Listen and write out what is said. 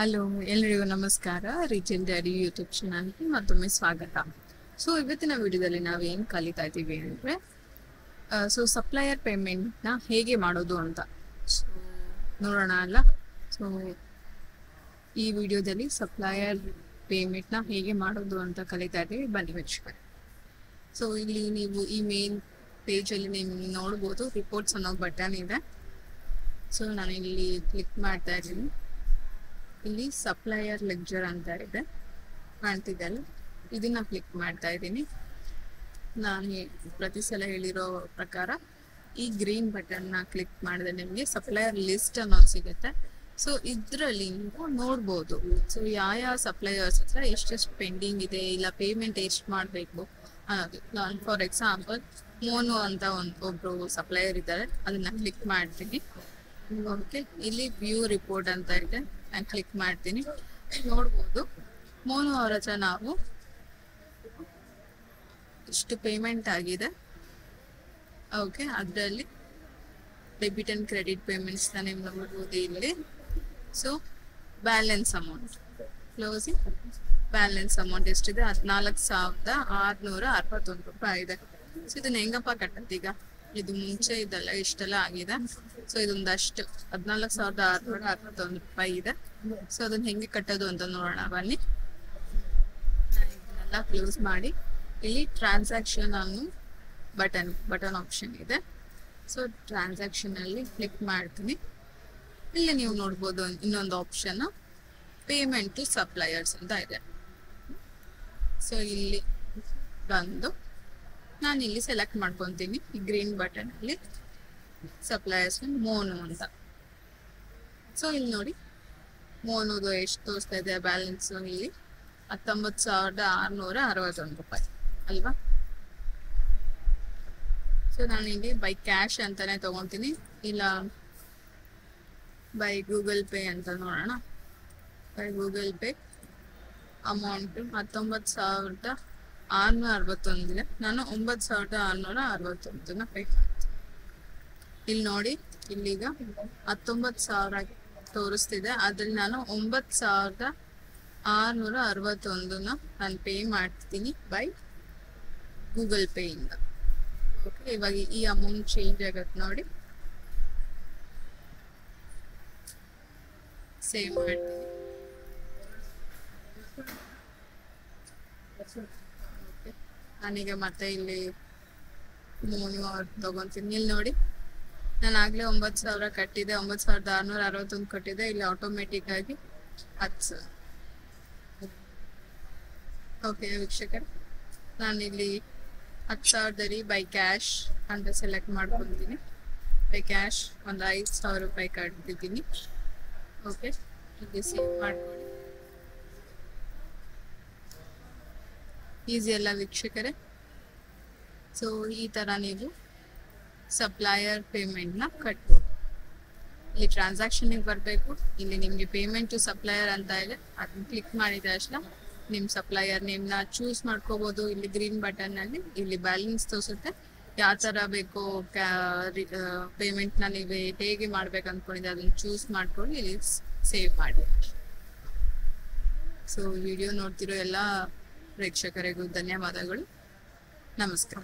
Hello, ಎಲ್ಲರಿಗೂ ನಮಸ್ಕಾರ. Reach daddy YouTube ಚಾನಲ್ಗೆ ಮತ್ತೊಮ್ಮೆ ಸ್ವಾಗತ. ಸೊ ಇವತ್ತಿನ ವಿಡಿಯೋದಲ್ಲಿ ನಾವೇನು ಕಲಿತಾ ಇದ್ದೀವಿ ಅಂದರೆ ಸಪ್ಲೈಯರ್ ಪೇಮೆಂಟ್ನ ಹೇಗೆ ಮಾಡೋದು ಅಂತ ಸೊ ನೋಡೋಣ ಅಲ್ಲ. ಸೊ ಈ ವಿಡಿಯೋದಲ್ಲಿ ಸಪ್ಲೈಯರ್ ಪೇಮೆಂಟ್ನ ಹೇಗೆ ಮಾಡೋದು ಅಂತ ಕಲಿತಾ ಇದ್ದೀವಿ, ಬನ್ನಿ ವೀಕ್ಷಕರೇ. ಸೊ ಇಲ್ಲಿ ನೀವು ಈ ಮೇನ್ ಪೇಜಲ್ಲಿ ನೀವು ನೋಡ್ಬೋದು, ರಿಪೋರ್ಟ್ಸ್ ಅನ್ನೋ ಬಟನ್ ಇದೆ. ಸೊ ನಾನು ಇಲ್ಲಿ ಕ್ಲಿಕ್ ಮಾಡ್ತಾ ಇದ್ದೀನಿ. ಇಲ್ಲಿ ಸಪ್ಲೈಯರ್ ಲೆಡ್ಜರ್ ಅಂತ ಇದೆ, ಕಾಣ್ತಿದ್ದಲ್ಲ, ಇದನ್ನ ಕ್ಲಿಕ್ ಮಾಡ್ತಾ ಇದ್ದೀನಿ. ನಾನು ಪ್ರತಿ ಸಲ ಹೇಳಿರೋ ಪ್ರಕಾರ ಈ ಗ್ರೀನ್ ಬಟನ್ನ ಕ್ಲಿಕ್ ಮಾಡಿದ್ರೆ ನಿಮಗೆ ಸಪ್ಲೈಯರ್ ಲಿಸ್ಟ್ ಅನ್ನೋದು ಸಿಗುತ್ತೆ. ಸೊ ಇದರಲ್ಲಿ ನೀವು ನೋಡ್ಬೋದು, ಸೊ ಯಾವ ಸಪ್ಲೈಯರ್ಸ್ ಹತ್ರ ಎಷ್ಟೆಷ್ಟು ಪೆಂಡಿಂಗ್ ಇದೆ, ಇಲ್ಲ ಪೇಮೆಂಟ್ ಎಷ್ಟು ಮಾಡಬೇಕು ಅನ್ನೋದು. ನಾನು ಫಾರ್ ಎಕ್ಸಾಂಪಲ್ ಮೋನು ಅಂತ ಒಬ್ರು ಸಪ್ಲೈಯರ್ ಇದ್ದಾರೆ, ಅದನ್ನ ಕ್ಲಿಕ್ ಮಾಡ್ತೀನಿ. ಓಕೆ, ಇಲ್ಲಿ ವ್ಯೂ ರಿಪೋರ್ಟ್ ಅಂತ ಇದೆ, ನಾನು ಕ್ಲಿಕ್ ಮಾಡ್ತೀನಿ. ನೋಡ್ಬೋದು ಮೋನು ಅವ್ರ ಹತ್ರ ನಾವು ಇಷ್ಟು ಪೇಮೆಂಟ್ ಆಗಿದೆ. ಓಕೆ, ಅದರಲ್ಲಿ ಡೆಬಿಟ್ ಅಂಡ್ ಕ್ರೆಡಿಟ್ ಪೇಮೆಂಟ್ಸ್ ನೀವು ನೋಡ್ಬೋದು ಇಲ್ಲಿ. So balance amount, closing balance amount ಎಷ್ಟಿದೆ? 14,661 ರೂಪಾಯಿ ಇದೆ. ಸೊ ಇದನ್ನ ಹೆಂಗಪ್ಪ ಕಟ್ಟೋದು? ಈಗ ಇದು ಮುಂಚೆ ಇದೆಲ್ಲ ಇಷ್ಟೆಲ್ಲ ಆಗಿದೆ. ಸೊ ಇದೊಂದಷ್ಟು 14,661 ರೂಪಾಯಿ ಇದೆ. ಸೊ ಅದನ್ನ ಹೆಂಗೆ ಕಟ್ಟೋದು ಅಂತ ನೋಡೋಣ ಬನ್ನಿ. ಇದನ್ನೆಲ್ಲ ಕ್ಲೋಸ್ ಮಾಡಿ ಇಲ್ಲಿ ಟ್ರಾನ್ಸಾಕ್ಷನ್ ಅನ್ನು ಬಟನ್ ಆಪ್ಷನ್ ಇದೆ. ಸೊ ಟ್ರಾನ್ಸಾಕ್ಷನ್ ಅಲ್ಲಿ ಕ್ಲಿಕ್ ಮಾಡ್ತೀನಿ. ಇಲ್ಲಿ ನೀವು ನೋಡ್ಬೋದು ಇನ್ನೊಂದು ಆಪ್ಷನ್ ಪೇಮೆಂಟ್ ಟು ಸಪ್ಲೈಯರ್ಸ್ ಅಂತ ಇದೆ. ಸೊ ಇಲ್ಲಿ ಬಂದು ನಾನು ಇಲ್ಲಿ ಸೆಲೆಕ್ಟ್ ಮಾಡ್ಕೊತೀನಿ ಈ ಗ್ರೀನ್ ಬಟನ್ ಅಲ್ಲಿ ಸಪ್ಲೈಯರ್ಸ್ ಮೋನು ಅಂತ. ಸೊ ಇಲ್ಲಿ ನೋಡಿ ಮೋನುದು ಎಷ್ಟು ತೋರಿಸ್ತಾ ಇದೆ ಬ್ಯಾಲೆನ್ಸ್, ಇಲ್ಲಿ 19,661 ರೂಪಾಯಿ ಅಲ್ವಾ. ಸೊ ನಾನು ಇಲ್ಲಿ ಬೈ ಕ್ಯಾಶ್ ಅಂತಾನೆ ತಗೊಂತೀನಿ, ಇಲ್ಲ ಬೈ ಗೂಗಲ್ ಪೇ ಅಂತ ನೋಡೋಣ. ಬೈ ಗೂಗಲ್ ಪೇ ಅಮೌಂಟ್ 19,661 ಇದೆ. ನಾನು 9,661 ಪೇ ಮಾಡ್ತೀನಿ. ಇಲ್ಲಿ ನೋಡಿ, ಇಲ್ಲಿಗ 19,000 ತೋರಿಸ್ತಿದೆ, ಅದ್ರಲ್ಲಿ ನಾನು 9,661 ನಾನು ಪೇ ಮಾಡ್ತೀನಿ ಬೈ ಗೂಗಲ್ ಪೇ ಇಂದ. ಓಕೆ, ಇವಾಗ ಈ ಅಮೌಂಟ್ ಚೇಂಜ್ ಆಗತ್ತೆ ನೋಡಿ, ಸೇವ್ ಮಾಡ್ತೀನಿ. ನಾನೀಗ ಮತ್ತೆ ಇಲ್ಲಿ ಮೋನು ಅವ್ರು ತಗೊಂತೀನಿ. ಇಲ್ಲಿ ನೋಡಿ, ನಾನು ಆಗ್ಲೇ 9,000 ಕಟ್ಟಿದೆ, 9,661 ಕಟ್ಟಿದೆ. ಇಲ್ಲಿ ಆಟೋಮೆಟಿಕ್ ಆಗಿ 10,000. ಓಕೆ ವೀಕ್ಷಕರೇ, ನಾನಿಲ್ಲಿ 10,000 ಬೈ ಕ್ಯಾಶ್ ಅಂತ ಸೆಲೆಕ್ಟ್ ಮಾಡ್ಕೊತೀನಿ. ಬೈ ಕ್ಯಾಶ್ ಒಂದು 5,000 ರೂಪಾಯಿ ಕಟ್ಟಿದ್ದೀನಿ. ಓಕೆ, ಇಲ್ಲಿ ಸೇವ್ ಮಾಡ್ಕೊಳ್ಳಿ. ಈಸಿ ಅಲ್ಲ ವೀಕ್ಷಕರೇ. ಸೊ ಈ ಥರ ನೀವು ಸಪ್ಲೈಯರ್ ಪೇಮೆಂಟ್ನ ಕಟ್ಬೋದು. ಇಲ್ಲಿ ಟ್ರಾನ್ಸಾಕ್ಷನ್ಗೆ ಬರಬೇಕು, ಇಲ್ಲಿ ನಿಮಗೆ ಪೇಮೆಂಟ್ ಟು ಸಪ್ಲೈಯರ್ ಅಂತ ಇದೆ, ಅದನ್ನ ಕ್ಲಿಕ್ ಮಾಡಿದ ತಕ್ಷಣ ನಿಮ್ಮ ಸಪ್ಲೈಯರ್ ನೇಮ್ನ ಚೂಸ್ ಮಾಡ್ಕೋಬೋದು. ಇಲ್ಲಿ ಗ್ರೀನ್ ಬಟನ್ನಲ್ಲಿ ಇಲ್ಲಿ ಬ್ಯಾಲೆನ್ಸ್ ತೋರಿಸುತ್ತೆ, ಯಾವ ಥರ ಬೇಕೋ ಪೇಮೆಂಟ್ನ ನೀವು ಹೇಗೆ ಮಾಡ್ಬೇಕು ಅಂದ್ಕೊಂಡಿದ್ದೆ ಅದನ್ನು ಚೂಸ್ ಮಾಡ್ಕೊಂಡು ಇಲ್ಲಿ ಸೇವ್ ಮಾಡಿ. ಸೊ ವಿಡಿಯೋ ನೋಡ್ತಿರೋ ಎಲ್ಲ ಪ್ರೇಕ್ಷಕರಿಗೂ ಧನ್ಯವಾದಗಳು. ನಮಸ್ಕಾರ.